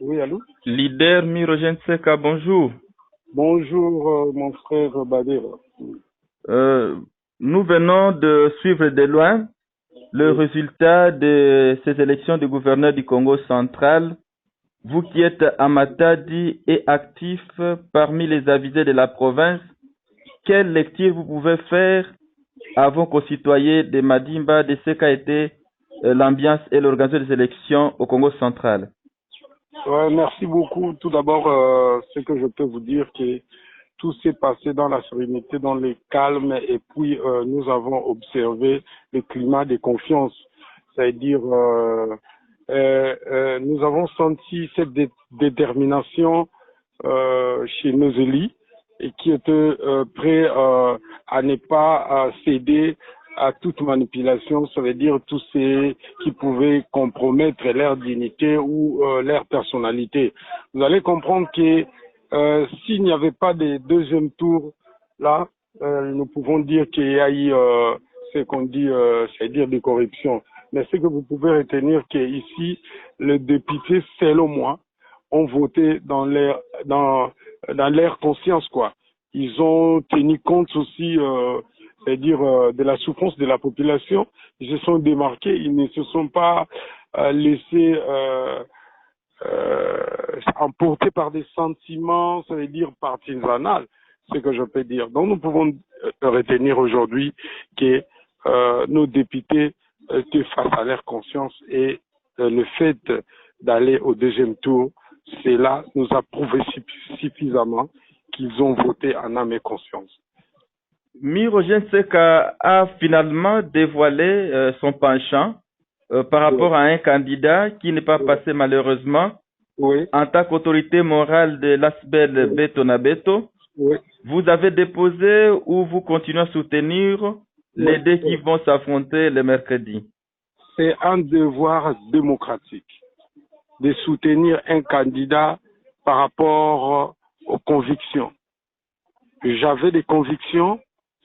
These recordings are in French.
Oui, allô? Leader Myrogène Seka, bonjour. Bonjour, mon frère Bader. Euh, Nous venons de suivre de loin le Oui, résultat de ces élections de gouverneur du Congo central. Vous qui êtes à Matadi et actif parmi les avisés de la province, quelle lecture vous pouvez faire à vos concitoyens de Madimba de ce qu'a été l'ambiance et l'organisation des élections au Congo central? ouais, merci beaucoup. Tout d'abord, ce que je peux vous dire, que tout s'est passé dans la sérénité, dans le calme, et puis nous avons observé le climat de confiance. C'est-à-dire, nous avons senti cette détermination chez nos élus et qui étaient prêts à ne pas céder à toute manipulation, ça veut dire tout ce qui pouvait compromettre leur dignité ou leur personnalité. Vous allez comprendre que s'il n'y avait pas de deuxième tour, là, nous pouvons dire qu'il y a eu ce qu'on dit, c'est-à-dire de corruption. Mais ce que vous pouvez retenir, que ici, les députés, selon moi, ont voté dans leur conscience, quoi. Ils ont tenu compte aussi, c'est-à-dire de la souffrance de la population. Ils se sont démarqués, ils ne se sont pas laissés emporter par des sentiments, ça veut dire partisans, ce que je peux dire. Donc nous pouvons retenir aujourd'hui que nos députés étaient face à leur conscience et le fait d'aller au deuxième tour, cela nous a prouvé suffisamment qu'ils ont voté en âme et conscience. Myrogène Seka a finalement dévoilé son penchant par Oui, rapport à un candidat qui n'est pas oui, passé malheureusement oui, en tant qu'autorité morale de l'ASBEL oui, Beto Nabeto. oui, Vous avez déposé ou vous continuez à soutenir oui, les deux qui oui. vont s'affronter le mercredi? C'est un devoir démocratique de soutenir un candidat par rapport aux convictions. J'avais des convictions,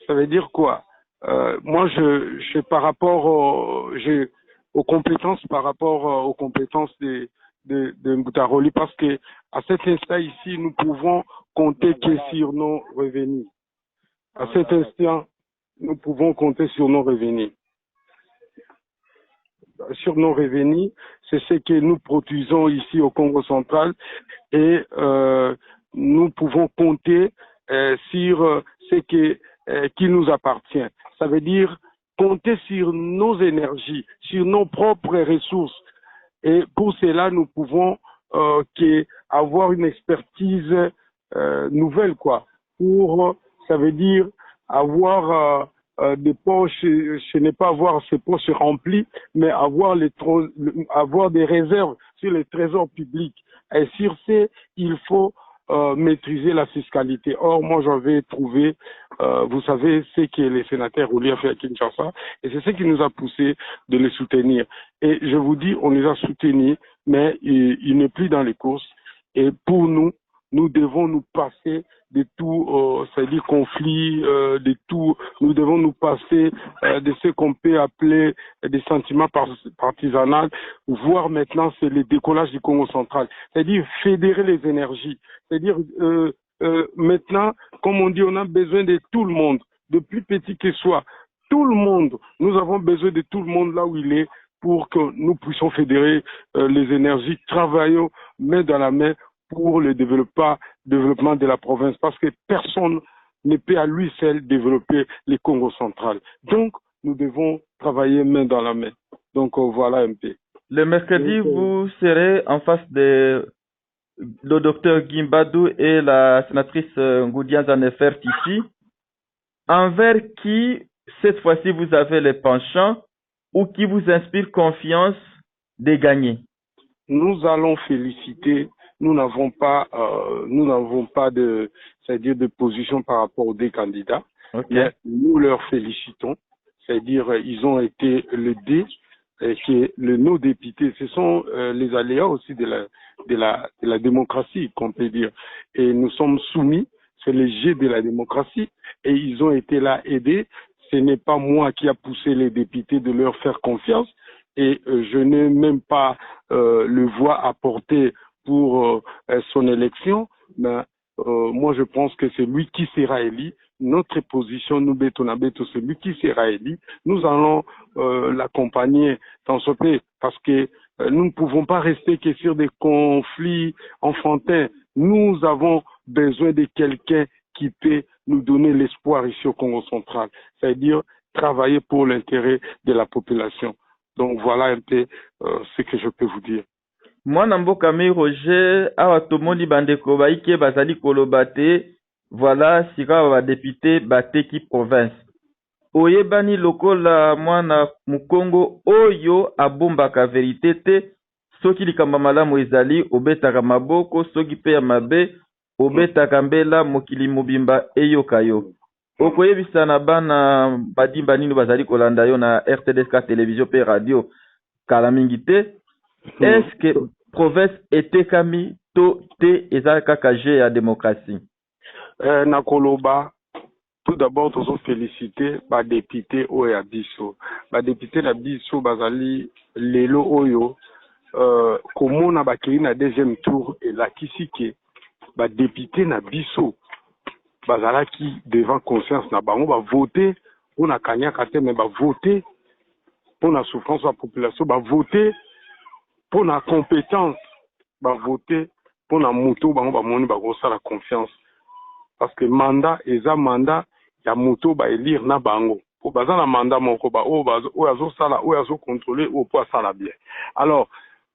ça veut dire quoi? Moi, par rapport aux compétences, par rapport aux compétences de Mboutaroli, parce que à cet instant ici, nous pouvons compter que sur nos revenus. À cet instant, nous pouvons compter sur nos revenus. Sur nos revenus, c'est ce que nous produisons ici au Congo central et nous pouvons compter sur ce qui nous appartient. Ça veut dire compter sur nos énergies, sur nos propres ressources. Et pour cela, nous pouvons avoir une expertise nouvelle, quoi. Pour, ça veut dire avoir des poches, ce n'est pas avoir ces poches remplies, mais avoir des réserves sur les trésors publics. Et sur ce, il faut maîtriser la fiscalité. Or, moi, j'avais trouvé, vous savez, ce que les sénateurs ont fait à Kinshasa, et c'est ce qui nous a poussé de les soutenir. Et je vous dis, on les a soutenus, mais il n'est plus dans les courses. Et pour nous, nous devons nous passer de tout, c'est-à-dire conflit, de tout. Nous devons nous passer de ce qu'on peut appeler des sentiments partisans, voire maintenant c'est le décollage du Congo central. C'est-à-dire fédérer les énergies. C'est-à-dire maintenant, comme on dit, on a besoin de tout le monde, de plus petit que soit. Tout le monde, nous avons besoin de tout le monde là où il est pour que nous puissions fédérer les énergies, travaillons main dans la main pour le développement de la province, parce que personne ne peut à lui seul développer le Congo central. Donc, nous devons travailler main dans la main. Donc, voilà un peu. Le mercredi, Donc, vous serez en face de le docteur Gimbadou et la sénatrice Ngoudian Zanefert ici, envers qui, cette fois-ci, vous avez le penchant ou qui vous inspire confiance de gagner. nous allons féliciter. Nous n'avons pas de, c'est-à-dire de position par rapport aux deux candidats, OK. mais nous leur félicitons. C'est-à-dire, ils ont été le D, qui est nos députés. Ce sont les aléas aussi de la démocratie, qu'on peut dire. Et nous sommes soumis, c'est le G de la démocratie, et ils ont été là aidés. Ce n'est pas moi qui a poussé les députés de leur faire confiance, et je n'ai même pas le voix à porter pour son élection, mais moi je pense que c'est lui qui sera élu. Notre position, nous Betonabeto, c'est lui qui sera élu. Nous allons l'accompagner dans ce pays parce que nous ne pouvons pas rester que sur des conflits enfantins. Nous avons besoin de quelqu'un qui peut nous donner l'espoir ici au Congo central, c'est-à-dire travailler pour l'intérêt de la population. Donc voilà un peu ce que je peux vous dire. Mwana mboka mi Roger awa tomoni bandeko baike bazali koloba te, voilà sika ba député bateki province. Oyebani lokola mwana mukongo oyo abombaka verité te, soki likamba malamu ezali obetaka maboko, soki pe ya mabe obetaka mbela mokili mobimba eyoka yo. Okoyebisa na bana badimba nini bazali kolanda yo na RTDSK télévision pe radio kala mingi te. Est-ce que province etekami to te eza kaka jeu ya démocratie? Nakoloba, tout d'abord tozo féliciter ba député oyo biso. Ba député na biso bazali lelo oyo komona bakeli na deuxième tour elakisi ke ba député na biso bazalaki devant conscience na bango ba voter pour na kanyaka te mais ba voter pour la souffrance de la population, ba voter pour la compétence, ba voter pour la moto, ba moni ba gosa la confiance. Parce que mandat, eza mandat, ya moto ba élire na bango. Ko baza na mandat moko ba o azo sala, o azo contrôler, o po sala bien. Alors,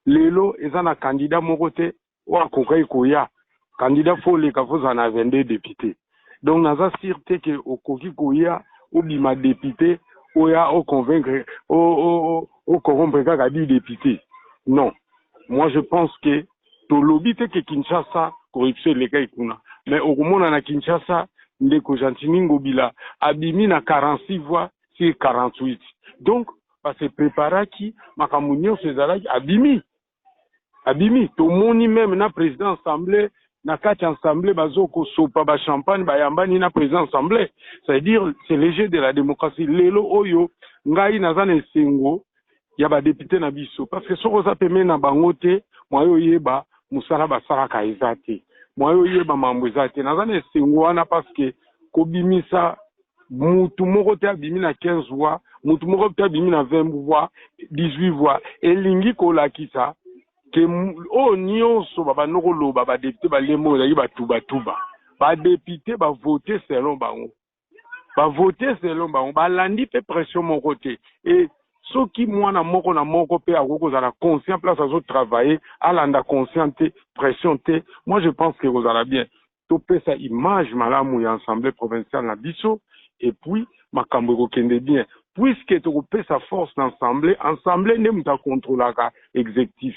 lelo eza na candidat moko te, o akokai koya. Candidat faut les kafos en a 22 députés. Donc naza sûreté que o koki koya ou bima député oya au convaincre au corrompre kaka 10 députés. Non. Moi je pense que to lobby te que Kinshasa corruption les gars ikuna. Mais au komona na Kinshasa ndeko Gentini Ngobila abimi na 46 voix sur 48. Donc va se préparer qui makamunyo sezalaki abimi. Abimi to moni même na président assemblée na kati assemblée bazoko sopa ba champagne ba yambani na président assemblée, c'est-à-dire c'est léger de la démocratie. Lelo oyo ngai nazana esengo ya ba député na biso parce que soko za peme na bango te moyo yeba musala basala ka ezate moyo yeba mambo ezate nazana esengo wana parce que kobimisa mutu moko te abimi na 15 voix mutu moko te abimi na 20 voix 18 voix elingi kolakisa que o nyonso baba nokolo baba député ba lemo ya ba tuba ba député ba voter selon bango ba voter selon bango ba landi pe pression mon côté et soki mwana moko na moko pe akoko za la conscient place à travailler à landa consciente pression te. Moi je pense que vous allez bien to pesa image malamu ya assemblée provinciale na biso et puis makambo ko kende bien puisque to pesa force d'assemblée assemblée ne muta contrôlaka exécutif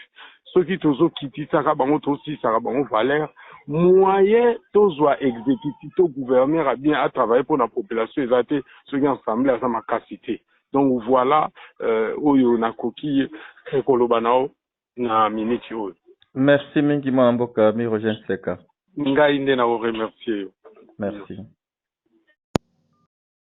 soki tozo kitisaka bango tosisaka bango valeur moyen tozwa exécutif to gouverneur a bien à travailler pour la population ezate soki assemblée asa makasité. Donc voilà oyo nakoki ekoloba nao na minute oyo. Merci mingi mwana mboka mi Roger Nseka. Ngai nde na remercier. Merci.